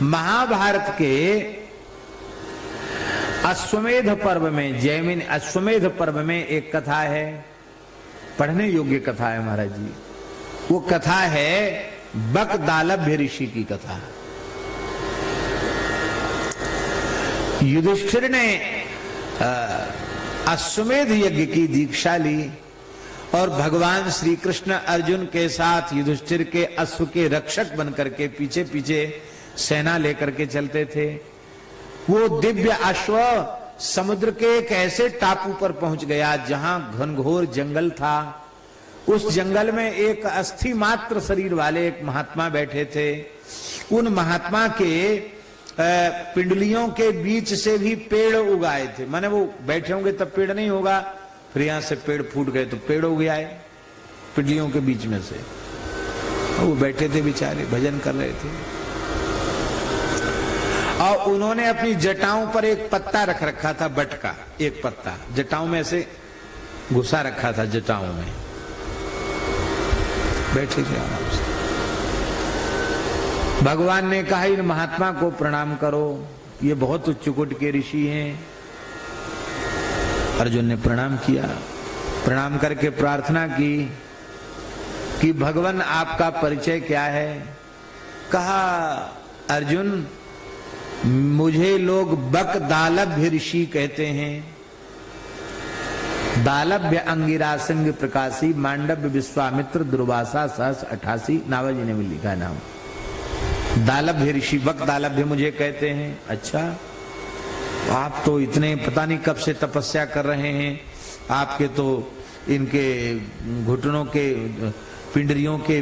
महाभारत के अश्वमेध पर्व में, जैमिन अश्वमेध पर्व में एक कथा है, पढ़ने योग्य कथा है महाराज जी। वो कथा है बकदालभ्य ऋषि की कथा। युधिष्ठिर ने अश्वमेध यज्ञ की दीक्षा ली और भगवान श्री कृष्ण अर्जुन के साथ युधिष्ठिर के अश्व के रक्षक बनकर के पीछे पीछे सेना लेकर के चलते थे। वो दिव्य अश्व समुद्र के एक ऐसे टापू पर पहुंच गया जहां घनघोर जंगल था। उस जंगल में एक अस्थि मात्र शरीर वाले एक महात्मा बैठे थे। उन महात्मा के पिंडलियों के बीच से भी पेड़ उगाए थे। माने वो बैठे होंगे तब पेड़ नहीं होगा, फिर यहां से पेड़ फूट गए तो पेड़ उग आए पिंडलियों के बीच में से। वो बैठे थे बेचारे, भजन कर रहे थे और उन्होंने अपनी जटाओं पर एक पत्ता रख रखा था, बट का एक पत्ता जटाओं में ऐसे घुसा रखा था, जटाओं में बैठे थे आराम से। भगवान ने कहा इन महात्मा को प्रणाम करो, ये बहुत उच्च कोटि के ऋषि हैं। अर्जुन ने प्रणाम किया, प्रणाम करके प्रार्थना की कि भगवान आपका परिचय क्या है। कहा अर्जुन मुझे लोग बकदालभ्य ऋषि कहते हैं। दालभ्य अंगिरासंग प्रकाशी मांडव्य विश्वामित्र दुर्वासा सहस 88 नावाजी ने भी लिखा नाम। दालभ्य ऋषि बकदालभ्य मुझे कहते हैं। अच्छा, आप तो इतने पता नहीं कब से तपस्या कर रहे हैं, आपके तो इनके घुटनों के पिंडरियों के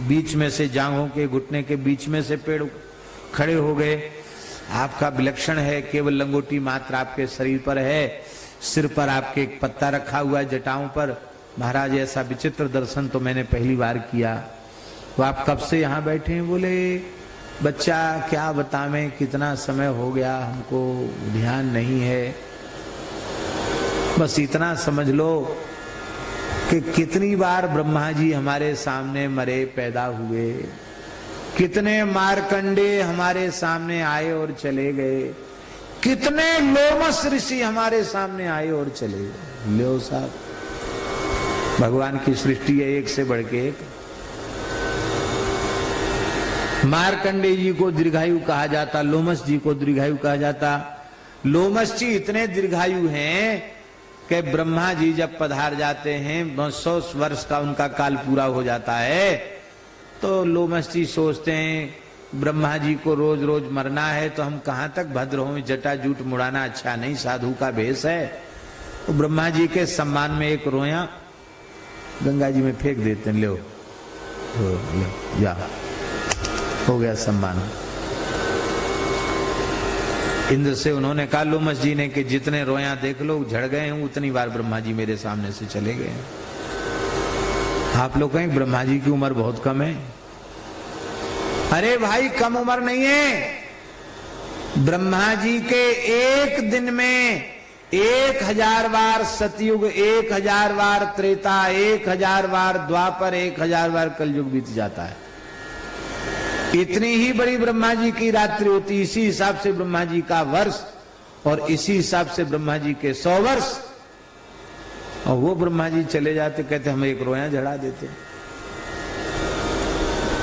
बीच में से, जांघों के घुटने के बीच में से पेड़ खड़े हो गए। आपका विलक्षण है, केवल लंगोटी मात्र आपके शरीर पर है, सिर पर आपके एक पत्ता रखा हुआ है जटाओं पर। महाराज ऐसा विचित्र दर्शन तो मैंने पहली बार किया। तो आप कब से यहाँ बैठे हैं? बोले बच्चा क्या बतावें, कितना समय हो गया हमको ध्यान नहीं है, बस इतना समझ लो कि कितनी बार ब्रह्मा जी हमारे सामने मरे पैदा हुए, कितने मारकंडे हमारे सामने आए और चले गए, कितने लोमस ऋषि हमारे सामने आए और चले गए। लो साहब, भगवान की सृष्टि है एक से बढ़ के एक। मारकंडे जी को दीर्घायु कहा जाता, लोमस जी को दीर्घायु कहा जाता। लोमस जी इतने दीर्घायु हैं कि ब्रह्मा जी जब पधार जाते हैं 100 वर्ष का उनका काल पूरा हो जाता है, तो लोमस जी सोचते हैं ब्रह्मा जी को रोज रोज मरना है तो हम कहां तक भद्र हों, जटा जूट मुड़ाना अच्छा नहीं, साधु का भेष है। तो ब्रह्मा जी के सम्मान में एक रोया गंगा जी में फेंक देते हैं, लो जा, हो गया सम्मान। इंद्र से उन्होंने कहा लोमस जी ने कि जितने रोया देख लो झड़ गए हैं, उतनी बार ब्रह्मा जी मेरे सामने से चले गए। आप लोग कहें ब्रह्मा जी की उम्र बहुत कम है। अरे भाई कम उम्र नहीं है, ब्रह्मा जी के एक दिन में 1000 बार सतयुग, 1000 बार त्रेता, 1000 बार द्वापर, 1000 बार कलयुग बीत जाता है। इतनी ही बड़ी ब्रह्मा जी की रात्रि होती, इसी हिसाब से ब्रह्मा जी का वर्ष और इसी हिसाब से ब्रह्मा जी के 100 वर्ष। और वो ब्रह्मा जी चले जाते, कहते हम एक रोया झड़ा देते।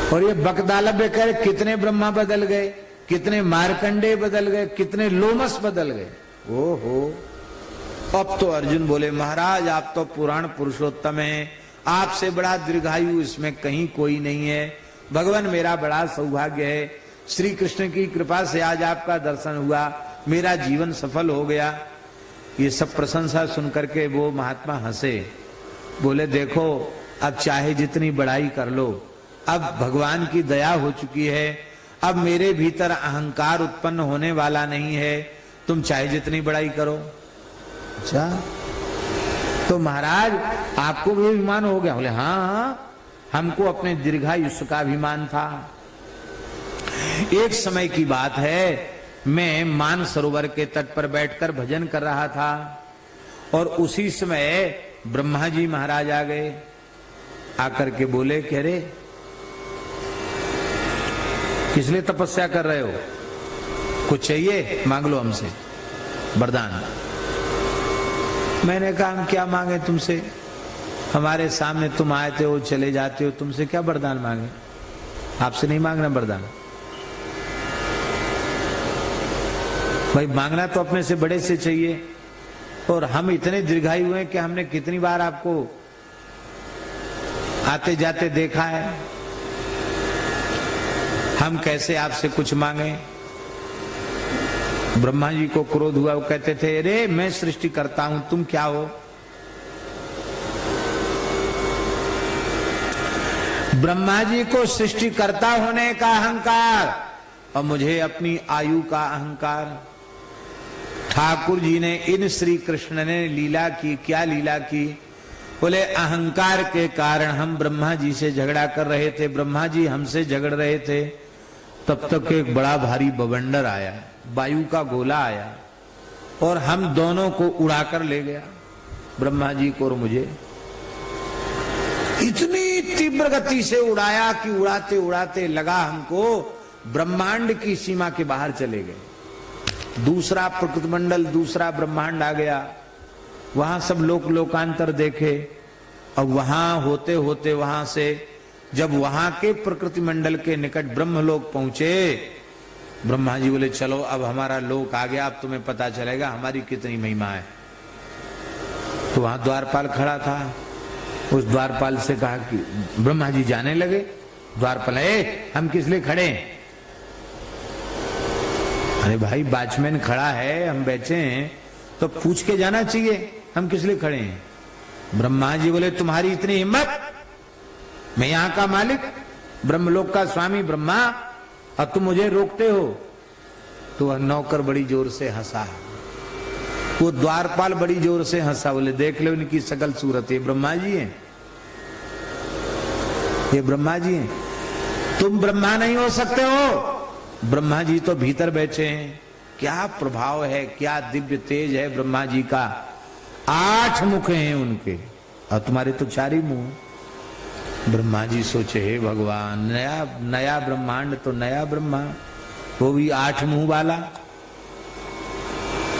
और ये बकदालभ्य कह कितने ब्रह्मा बदल गए, कितने मारकंडे बदल गए, कितने लोमस बदल गए। ओहो, अब तो अर्जुन बोले महाराज आप तो पुराण पुरुषोत्तम हैं, आपसे बड़ा दीर्घायु इसमें कहीं कोई नहीं है। भगवान मेरा बड़ा सौभाग्य है, श्री कृष्ण की कृपा से आज आपका दर्शन हुआ, मेरा जीवन सफल हो गया। ये सब प्रशंसा सुनकर के वो महात्मा हंसे, बोले देखो अब चाहे जितनी बड़ाई कर लो, अब भगवान की दया हो चुकी है, अब मेरे भीतर अहंकार उत्पन्न होने वाला नहीं है, तुम चाहे जितनी बड़ाई करो। अच्छा तो महाराज आपको भी अभिमान हो गया? बोले हाँ, हमको अपने दीर्घायुष्य का अभिमान था। एक समय की बात है, मैं मान सरोवर के तट पर बैठकर भजन कर रहा था और उसी समय ब्रह्मा जी महाराज आ गए। आकर के बोले कह रे किस लिए तपस्या कर रहे हो? कुछ चाहिए मांग लो हमसे वरदान। मैंने कहा हम क्या मांगे तुमसे, हमारे सामने तुम आए थे, वो चले जाते हो, तुमसे क्या वरदान मांगे, आपसे नहीं मांगना वरदान। भाई मांगना तो अपने से बड़े से चाहिए, और हम इतने दीर्घायु हैं कि हमने कितनी बार आपको आते जाते देखा है, हम कैसे आपसे कुछ मांगे। ब्रह्मा जी को क्रोध हुआ, वो कहते थे अरे मैं सृष्टि करता हूं, तुम क्या हो। ब्रह्मा जी को सृष्टिकर्ता होने का अहंकार और मुझे अपनी आयु का अहंकार। ठाकुर जी ने इन श्री कृष्ण ने लीला की, क्या लीला की, बोले अहंकार के कारण हम ब्रह्मा जी से झगड़ा कर रहे थे, ब्रह्मा जी हमसे झगड़ रहे थे, तब तक एक बड़ा भारी बवंडर आया, वायु का गोला आया और हम दोनों को उड़ाकर ले गया, ब्रह्मा जी को और मुझे। इतनी तीव्र गति से उड़ाया कि उड़ाते उड़ाते लगा हमको ब्रह्मांड की सीमा के बाहर चले गए। दूसरा प्रकृति मंडल, दूसरा ब्रह्मांड आ गया, वहां सब लोकांतर देखे, और वहां होते होते वहां से जब वहां के प्रकृति मंडल के निकट ब्रह्मलोक पहुंचे, ब्रह्मा जी बोले चलो अब हमारा लोक आ गया, अब तुम्हें पता चलेगा हमारी कितनी महिमा है। तो वहां द्वारपाल खड़ा था, उस द्वारपाल से कहा कि ब्रह्मा जी जाने लगे। द्वारपाल हम किस लिए खड़े हैं? अरे भाई वॉचमैन खड़ा है, हम बैठे हैं तो पूछ के जाना चाहिए हम किस लिए खड़े हैं। ब्रह्मा जी बोले तुम्हारी इतनी हिम्मत, मैं यहां का मालिक, ब्रह्मलोक का स्वामी ब्रह्मा, और तुम मुझे रोकते हो। तो वह नौकर बड़ी जोर से हंसा, वो द्वारपाल बड़ी जोर से हंसा, बोले देख लो इनकी सकल सूरत, ये ब्रह्मा जी हैं, ये ब्रह्मा जी हैं, तुम ब्रह्मा नहीं हो सकते हो। ब्रह्मा जी तो भीतर बैठे हैं, क्या प्रभाव है, क्या दिव्य तेज है ब्रह्मा जी का, 8 मुख हैं उनके और तुम्हारे तो 4 ही मुंह। ब्रह्मा जी सोचे हे भगवान, नया नया ब्रह्मांड तो नया ब्रह्मा, वो भी 8 मुंह वाला।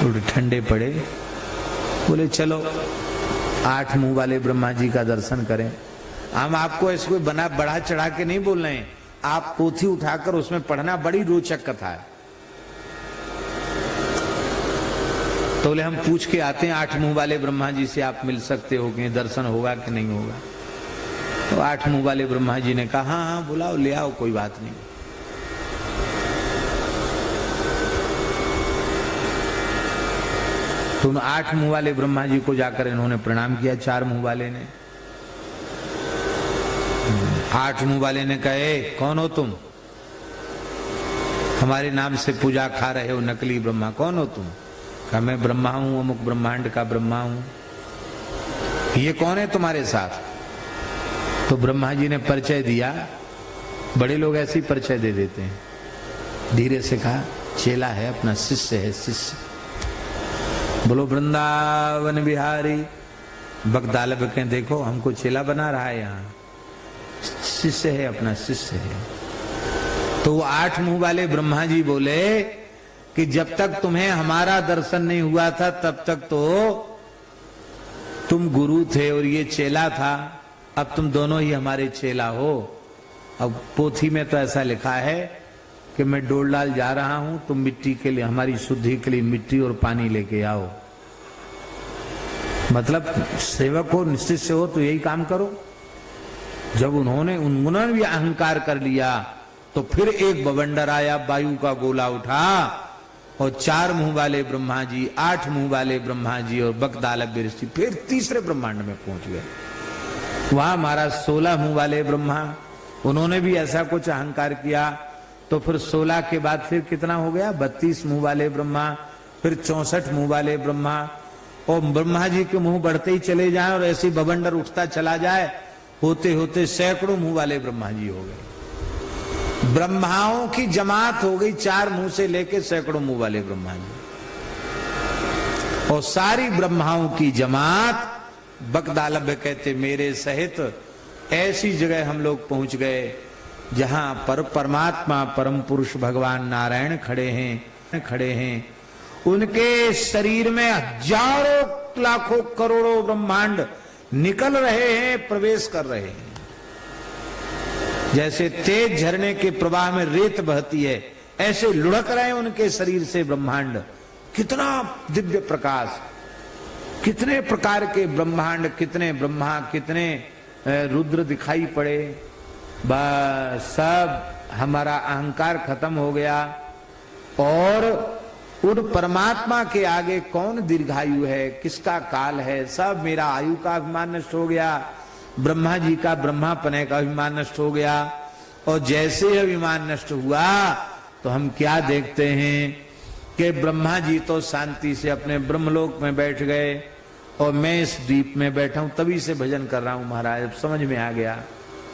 थोड़े ठंडे पड़े, बोले चलो 8 मुंह वाले ब्रह्मा जी का दर्शन करें। हम आपको इसको बना बढ़ा चढ़ा के नहीं बोल रहे हैं, आप पोथी उठाकर उसमें पढ़ना, बड़ी रोचक कथा है। तो बोले हम पूछ के आते हैं 8 मुंह वाले ब्रह्मा जी से, आप मिल सकते हो कि दर्शन होगा कि नहीं होगा। तो 8 मुंह वाले ब्रह्मा जी ने कहा हाँ हाँ बुलाओ, ले आओ, कोई बात नहीं। तो उन 8 मुंह वाले ब्रह्मा जी को जाकर इन्होंने प्रणाम किया। 4 मुंह वाले ने, 8 मुंह वाले ने कहे कौन हो तुम, हमारे नाम से पूजा खा रहे हो नकली ब्रह्मा, कौन हो तुम? कहा मैं ब्रह्मा हूं, अमुक ब्रह्मांड का ब्रह्मा हूं। ये कौन है तुम्हारे साथ? तो ब्रह्मा जी ने परिचय दिया, बड़े लोग ऐसे ही परिचय दे देते हैं। धीरे से कहा चेला है, अपना शिष्य है, शिष्य। बोलो वृंदावन बिहारी। बगदालब के देखो हमको चेला बना रहा है, यहाँ शिष्य है, अपना शिष्य है। तो वो 8 मुंह वाले ब्रह्मा जी बोले कि जब तक तुम्हें हमारा दर्शन नहीं हुआ था तब तक तो तुम गुरु थे और ये चेला था, अब तुम दोनों ही हमारे चेला हो। अब पोथी में तो ऐसा लिखा है कि मैं डोलडाल जा रहा हूं, तुम मिट्टी के लिए, हमारी शुद्धि के लिए मिट्टी और पानी लेके आओ। मतलब सेवक हो, शिष्य हो तो यही काम करो। जब उन्होंने भी अहंकार कर लिया तो फिर एक बवंडर आया, वायु का गोला उठा और 4 मुंह वाले ब्रह्मा जी, 8 मुंह वाले ब्रह्मा जी और बगदालब ऋषि फिर तीसरे ब्रह्मांड में पहुंच गए। वहां महाराज 16 मुंह वाले ब्रह्मा, उन्होंने भी ऐसा कुछ अहंकार किया। तो फिर 16 के बाद फिर कितना हो गया, 32 मुंह वाले ब्रह्मा, फिर 64 मुंह वाले ब्रह्मा। और ब्रह्मा जी के मुंह बढ़ते ही चले जाए और ऐसे बवंडर उठता चला जाए, होते होते सैकड़ों मुंह वाले ब्रह्मा जी हो गए। ब्रह्माओं की जमात हो गई, 4 मुंह से लेके सैकड़ों मुंह वाले ब्रह्मा जी। और सारी ब्रह्माओं की जमात, बगदालब कहते मेरे सहित ऐसी जगह हम लोग पहुंच गए जहां पर परमात्मा परम पुरुष भगवान नारायण खड़े हैं खड़े हैं, उनके शरीर में हजारों लाखों करोड़ों ब्रह्मांड निकल रहे हैं, प्रवेश कर रहे हैं। जैसे तेज झरने के प्रवाह में रेत बहती है, ऐसे लुढ़क रहे हैं उनके शरीर से ब्रह्मांड। कितना दिव्य प्रकाश, कितने प्रकार के ब्रह्मांड, कितने ब्रह्मा, कितने रुद्र दिखाई पड़े। बस सब हमारा अहंकार खत्म हो गया और उन परमात्मा के आगे कौन दीर्घायु है, किसका काल है, सब मेरा आयु का अभिमान नष्ट हो गया, ब्रह्मा जी का ब्रह्मापने का अभिमान नष्ट हो गया। और जैसे अभिमान नष्ट हुआ तो हम क्या देखते हैं कि ब्रह्मा जी तो शांति से अपने ब्रह्मलोक में बैठ गए और मैं इस द्वीप में बैठा हूं, तभी से भजन कर रहा हूं महाराज। अब समझ में आ गया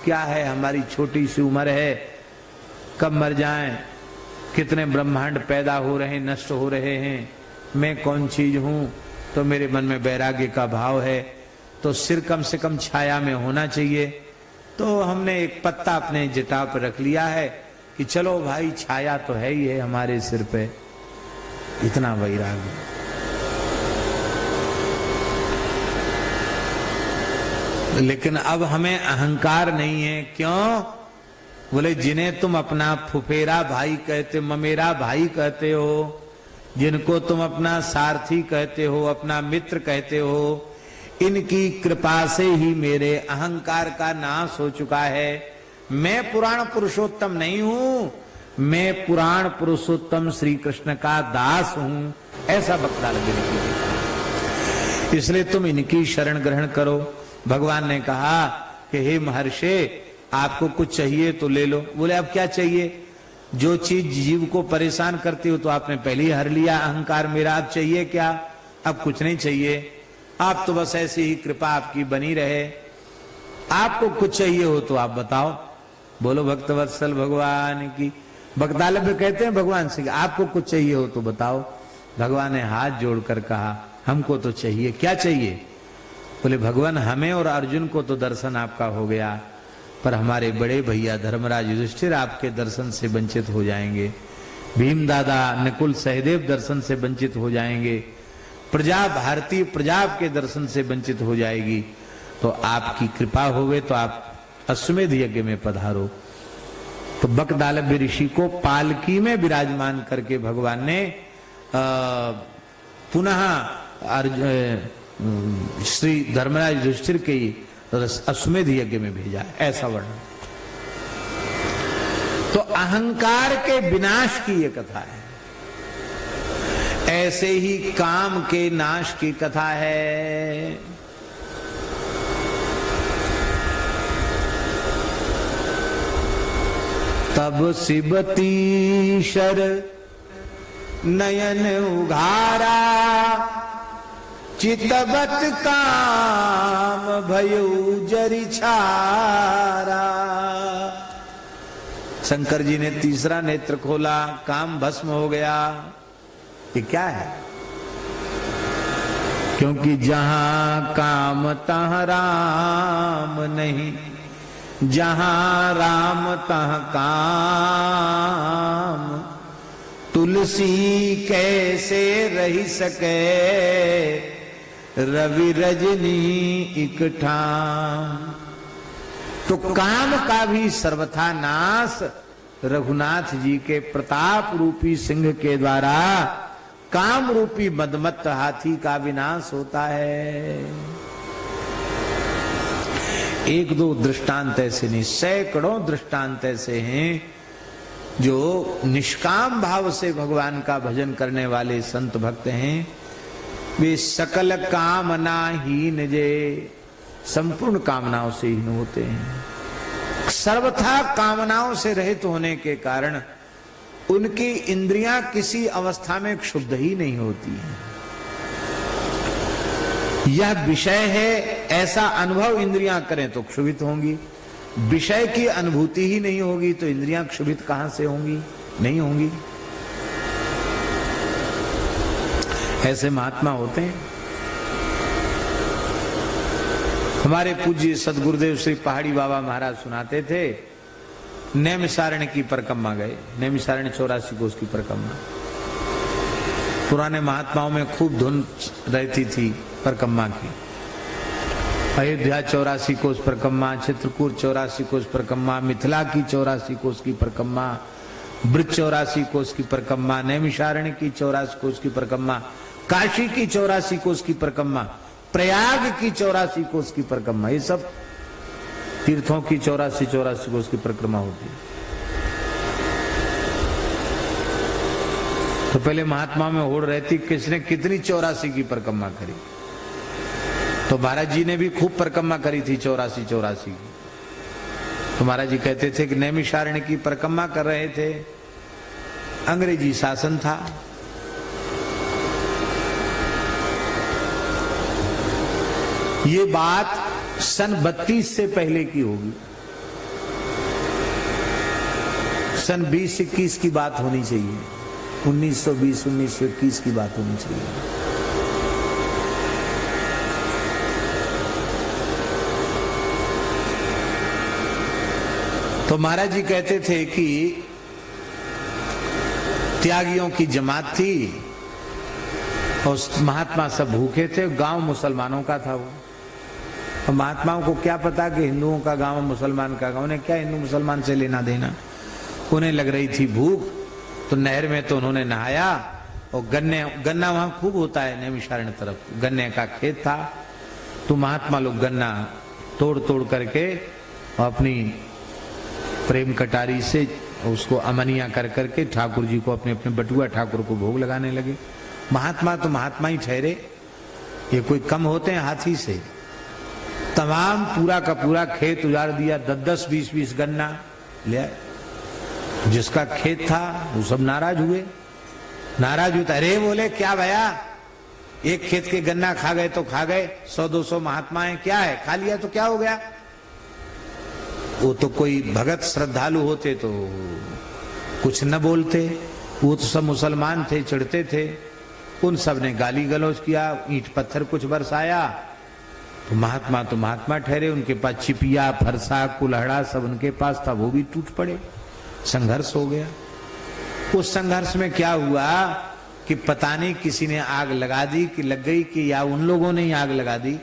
क्या है, हमारी छोटी सी उम्र है, कब मर जाएं, कितने ब्रह्मांड पैदा हो रहे हैं, नष्ट हो रहे हैं, मैं कौन चीज हूं। तो मेरे मन में वैराग्य का भाव है, तो सिर कम से कम छाया में होना चाहिए। तो हमने एक पत्ता अपने जटा पर रख लिया है कि चलो भाई छाया तो है ही है हमारे सिर पे। इतना वैराग्य। लेकिन अब हमें अहंकार नहीं है। क्यों? बोले जिन्हें तुम अपना फुफेरा भाई कहते, ममेरा भाई कहते हो, जिनको तुम अपना सारथी कहते हो, अपना मित्र कहते हो, इनकी कृपा से ही मेरे अहंकार का नाश हो चुका है। मैं पुराण पुरुषोत्तम नहीं हूं, मैं पुराण पुरुषोत्तम श्री कृष्ण का दास हूं। ऐसा बकरा लगे। इसलिए तुम इनकी शरण ग्रहण करो। भगवान ने कहा कि हे महर्षि, आपको कुछ चाहिए तो ले लो। बोले अब क्या चाहिए? जो चीज जीव को परेशान करती हो तो आपने पहले ही हर लिया अहंकार मेरा, अब चाहिए क्या? अब कुछ नहीं चाहिए, आप तो बस ऐसी ही कृपा आपकी बनी रहे। आपको कुछ चाहिए हो तो आप बताओ। बोलो भक्तवत्सल भगवान की। भक्तालभ्य कहते हैं भगवान से, आपको कुछ चाहिए हो तो बताओ। भगवान ने हाथ जोड़कर कहा हमको तो चाहिए। क्या चाहिए? बोले भगवान हमें और अर्जुन को तो दर्शन आपका हो गया, पर हमारे बड़े भैया धर्मराज युधिष्ठिर आपके दर्शन से वंचित हो जाएंगे, भीम दादा नकुल सहदेव दर्शन से वंचित हो जाएंगे, प्रजा भारतीय प्रजा आपके दर्शन से वंचित हो जाएगी। तो आपकी कृपा होवे तो आप अश्वमेध यज्ञ में पधारो। तो बकदालभ्य ऋषि को पालकी में विराजमान करके भगवान ने पुनः श्री धर्मराज युधिष्ठिर के अश्वमेध यज्ञ में भेजा। ऐसा वर्णन। तो अहंकार के विनाश की यह कथा है। ऐसे ही काम के नाश की कथा है। तब सिबती शर नयन उघारा, चितवत काम भयउ जरि छारा। शंकर जी ने तीसरा नेत्र खोला, काम भस्म हो गया। ये क्या है? क्योंकि जहां काम तहां राम नहीं, जहां राम तहां काम। तुलसी कैसे रही सके, रवि रजनी इकठाम। तो काम का भी सर्वथा नाश रघुनाथ जी के प्रताप रूपी सिंह के द्वारा काम रूपी मदमत्त हाथी का विनाश होता है। एक दो दृष्टांत ऐसे नहीं, सैकड़ों दृष्टांत ऐसे हैं जो निष्काम भाव से भगवान का भजन करने वाले संत भक्त हैं। वे सकल कामना हीन जे, संपूर्ण कामनाओं से हीन होते हैं। सर्वथा कामनाओं से रहित होने के कारण उनकी इंद्रियां किसी अवस्था में क्षुब्ध ही नहीं होती हैं। यह विषय है, ऐसा अनुभव इंद्रियां करें तो क्षुभित होंगी। विषय की अनुभूति ही नहीं होगी तो इंद्रियां क्षुभित कहां से होंगी? नहीं होंगी। ऐसे महात्मा होते हैं। हमारे पूज्य सदगुरुदेव श्री पहाड़ी बाबा महाराज सुनाते थे, नैमिषारण्य की परिक्रमा गए। नैमिषारण्य 84 कोस की परिक्रमा। पुराने महात्माओं में खूब धुन रहती थी परिक्रमा की। अयोध्या 84 कोस परिक्रमा, चित्रकूट 84 कोस परिक्रमा, मिथिला की 84 कोस की परिक्रमा, ब्रज 84 कोस की परिक्रमा, नैमिषारण्य की 84 कोस की परिक्रमा, काशी की 84 कोस की परिक्रमा, प्रयाग की 84 कोस की परिक्रमा, ये सब तीर्थों की 84 कोस की परिक्रमा होती है। तो पहले महात्मा में होड़ रहती किसने कितनी 84 की परिक्रमा करी। तो महाराज जी ने भी खूब परिक्रमा करी थी 84 की। तो महाराज जी कहते थे कि नैमिषारण्य की परिक्रमा कर रहे थे, अंग्रेजी शासन था, ये बात सन 32 से पहले की होगी, सन 20-21 की बात होनी चाहिए, 1920-1921 की बात होनी चाहिए। तो महाराज जी कहते थे कि त्यागियों की जमात थी और महात्मा सब भूखे थे, गांव मुसलमानों का था वो। और महात्माओं को क्या पता कि हिंदुओं का गांव मुसलमान का गांव, उन्हें क्या हिंदू मुसलमान से लेना देना। उन्हें लग रही थी भूख, तो नहर में तो उन्होंने नहाया और गन्ना वहां खूब होता है नैमिषारण्य तरफ, गन्ने का खेत था। तो महात्मा लोग गन्ना तोड़ तोड़ करके और अपनी प्रेम कटारी से उसको अमनिया कर करके ठाकुर जी को अपने अपने बटुआ ठाकुर को भोग लगाने लगे। महात्मा तो महात्मा ही ठहरे, ये कोई कम होते हैं हाथी से। तमाम पूरा का पूरा खेत उजाड़ दिया, 10-10, 20 गन्ना ले आए। जिसका खेत था वो सब नाराज हुए, अरे बोले क्या भैया, एक खेत के गन्ना खा गए तो खा गए, 100-200 महात्माएं क्या है, खा लिया तो क्या हो गया। वो तो कोई भगत श्रद्धालु होते तो कुछ न बोलते, वो तो सब मुसलमान थे, चिढ़ते थे। उन सब ने गाली गलौज किया, ईंट पत्थर कुछ बरसाया। तो महात्मा ठहरे, उनके पास चिपिया फरसा कुल्हड़ा सब उनके पास था, वो भी टूट पड़े, संघर्ष हो गया। उस संघर्ष में क्या हुआ कि पता नहीं किसी ने आग लगा दी कि लग गई कि या उन लोगों ने ही आग लगा दी।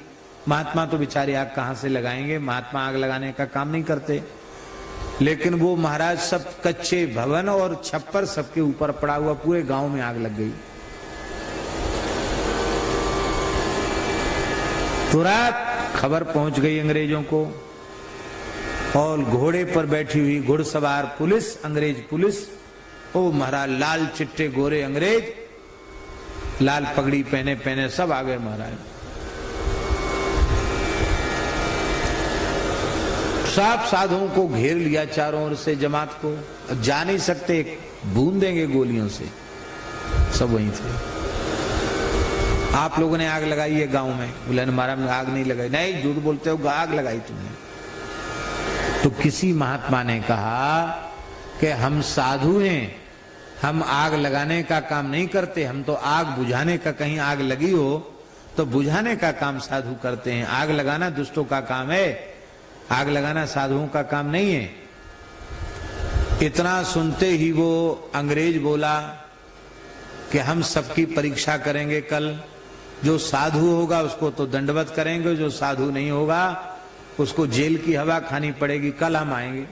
महात्मा तो बेचारे आग कहां से लगाएंगे, महात्मा आग लगाने का काम नहीं करते। लेकिन वो महाराज सब कच्चे भवन और छप्पर सबके ऊपर पड़ा हुआ, पूरे गांव में आग लग गई। तुरंत खबर पहुंच गई अंग्रेजों को, और घोड़े पर बैठी हुई घुड़सवार पुलिस, अंग्रेज पुलिस, ओ महाराज लाल चिट्टे गोरे अंग्रेज, लाल पगड़ी पहने सब आ गए महाराज। सब साधुओं को घेर लिया चारों ओर से, जमात को। अब जा नहीं सकते, भून देंगे गोलियों से। सब वहीं थे। आप लोगों ने आग लगाई है गांव में, बोले हमारा आग नहीं लगाई। नहीं, झूठ बोलते हो, आग लगाई तुमने। तो किसी महात्मा ने कहा कि हम साधु हैं, हम आग लगाने का काम नहीं करते, हम तो आग बुझाने का, कहीं आग लगी हो तो बुझाने का काम साधु करते हैं। आग लगाना दुष्टों का काम है, आग लगाना साधुओं का काम नहीं है। इतना सुनते ही वो अंग्रेज बोला कि हम सबकी परीक्षा करेंगे कल, जो साधु होगा उसको तो दंडवत करेंगे, जो साधु नहीं होगा उसको जेल की हवा खानी पड़ेगी, कल हम आएंगे,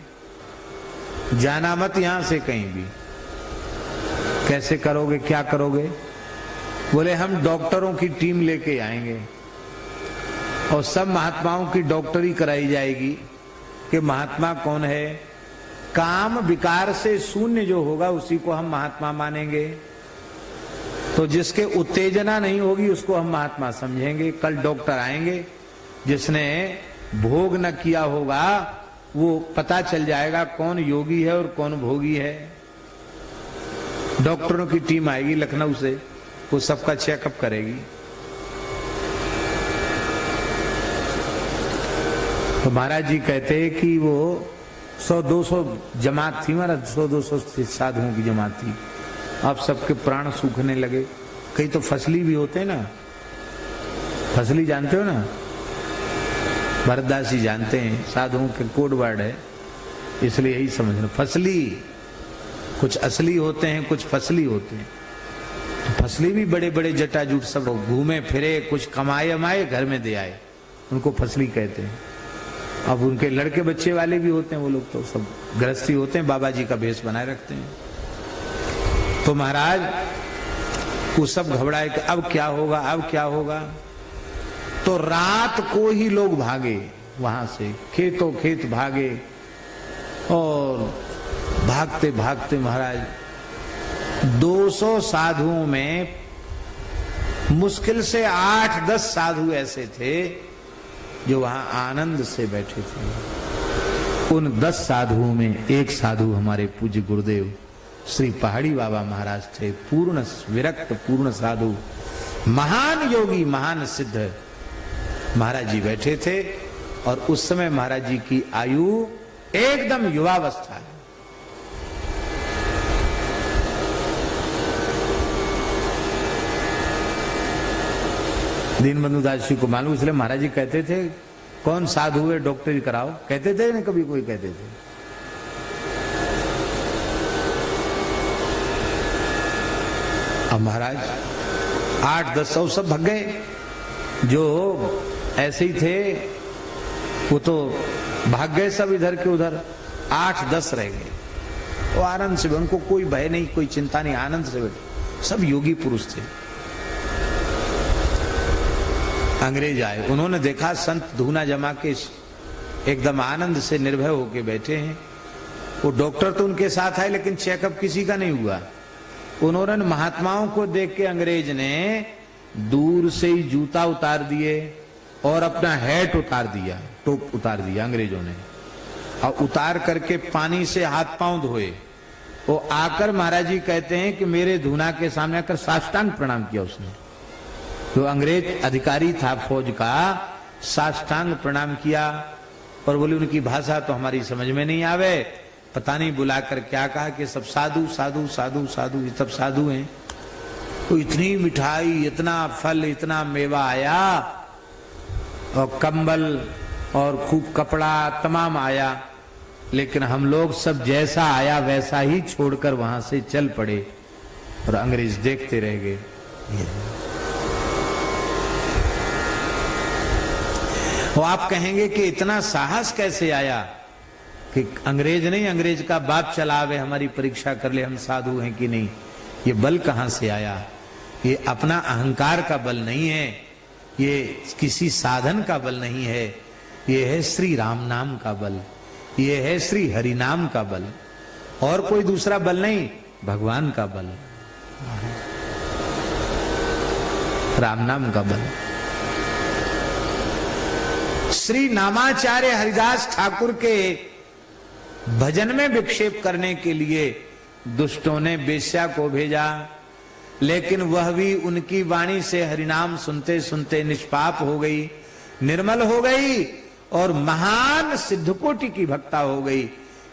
जाना मत यहां से कहीं भी। कैसे करोगे, क्या करोगे? बोले हम डॉक्टरों की टीम लेके आएंगे और सब महात्माओं की डॉक्टरी कराई जाएगी कि महात्मा कौन है। काम विकार से शून्य जो होगा उसी को हम महात्मा मानेंगे, तो जिसके उत्तेजना नहीं होगी उसको हम महात्मा समझेंगे। कल डॉक्टर आएंगे, जिसने भोग न किया होगा वो पता चल जाएगा कौन योगी है और कौन भोगी है। डॉक्टरों की टीम आएगी लखनऊ से, वो सबका चेकअप करेगी। तो महाराज जी कहते हैं कि वो 100-200 जमात थी, महाराज 100-200 साधुओं की जमात थी। अब सबके प्राण सूखने लगे। कई तो फसली भी होते हैं ना, फसली जानते हो ना, भरतदास जी जानते हैं, साधुओं के कोड वर्ड है, इसलिए यही समझना। फसली, कुछ असली होते हैं, कुछ फसली होते हैं। तो फसली भी बड़े बड़े जटाजूट सब घूमे फिरे, कुछ कमाए अमाए, घर में दे आए, उनको फसली कहते हैं। अब उनके लड़के बच्चे वाले भी होते हैं, वो लोग तो सब गृहस्थी होते हैं, बाबा जी का भेष बनाए रखते हैं। तो महाराज वो सब घबराए कि अब क्या होगा, अब क्या होगा। तो रात को ही लोग भागे वहां से, खेतों खेत भागे, और भागते भागते महाराज 200 साधुओं में मुश्किल से 8-10 साधु ऐसे थे जो वहां आनंद से बैठे थे। उन 10 साधुओं में एक साधु हमारे पूज्य गुरुदेव श्री पहाड़ी बाबा महाराज थे। पूर्ण विरक्त, पूर्ण साधु, महान योगी, महान सिद्ध महाराज जी बैठे थे। और उस समय महाराज जी की आयु एकदम युवावस्था है। दीनबंधु दास जी को मालूम, इसलिए महाराज जी कहते थे कौन साधु है डॉक्टरी कराओ, कहते थे ना, कभी कोई कहते थे। अब महाराज 8-10 सब भाग गए, जो ऐसे ही थे वो तो भाग गए सब इधर के उधर। 8-10 रह गए, वो आनंद से, उनको कोई भय नहीं, कोई चिंता नहीं, आनंद से बैठे, सब योगी पुरुष थे। अंग्रेज आए, उन्होंने देखा संत धूना जमा के एकदम आनंद से निर्भय होके बैठे हैं। वो डॉक्टर तो उनके साथ आए, लेकिन चेकअप किसी का नहीं हुआ। उन्होंने महात्माओं को देख के अंग्रेज ने दूर से ही जूता उतार दिए और अपना हैट उतार दिया, टोप उतार दिया अंग्रेजों ने, और उतार करके पानी से हाथ पांव धोए। वो आकर महाराज जी कहते हैं कि मेरे धूना के सामने आकर साष्टांग प्रणाम किया उसने। जो अंग्रेज अधिकारी था फौज का, साष्टांग प्रणाम किया और बोले उनकी भाषा तो हमारी समझ में नहीं आवे, पता नहीं बुलाकर क्या कहा कि सब साधु साधु साधु साधु, ये सब साधु हैं। तो इतनी मिठाई, इतना फल, इतना मेवा आया, और कंबल और खूब कपड़ा तमाम आया, लेकिन हम लोग सब जैसा आया वैसा ही छोड़कर वहां से चल पड़े, और अंग्रेज देखते रह गए। वो आप कहेंगे कि इतना साहस कैसे आया कि अंग्रेज नहीं, अंग्रेज का बाप चलावे, हमारी परीक्षा कर ले हम साधु हैं कि नहीं। ये बल कहां से आया? ये अपना अहंकार का बल नहीं है, ये किसी साधन का बल नहीं है, ये है श्री राम नाम का बल, ये है श्री हरि नाम का बल, और कोई दूसरा बल नहीं, भगवान का बल, राम नाम का बल। श्री नामाचार्य हरिदास ठाकुर के भजन में विक्षेप करने के लिए दुष्टों ने बेश्या को भेजा, लेकिन वह भी उनकी वाणी से हरिनाम सुनते सुनते निष्पाप हो गई, निर्मल हो गई, और महान सिद्धकोटि की भक्ता हो गई।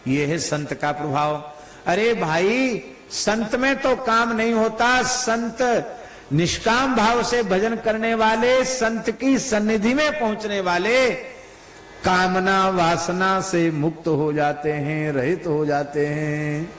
यह है संत का प्रभाव। अरे भाई, संत में तो काम नहीं होता, संत निष्काम भाव से भजन करने वाले, संत की सन्निधि में पहुंचने वाले कामना वासना से मुक्त हो जाते हैं, रहित हो जाते हैं।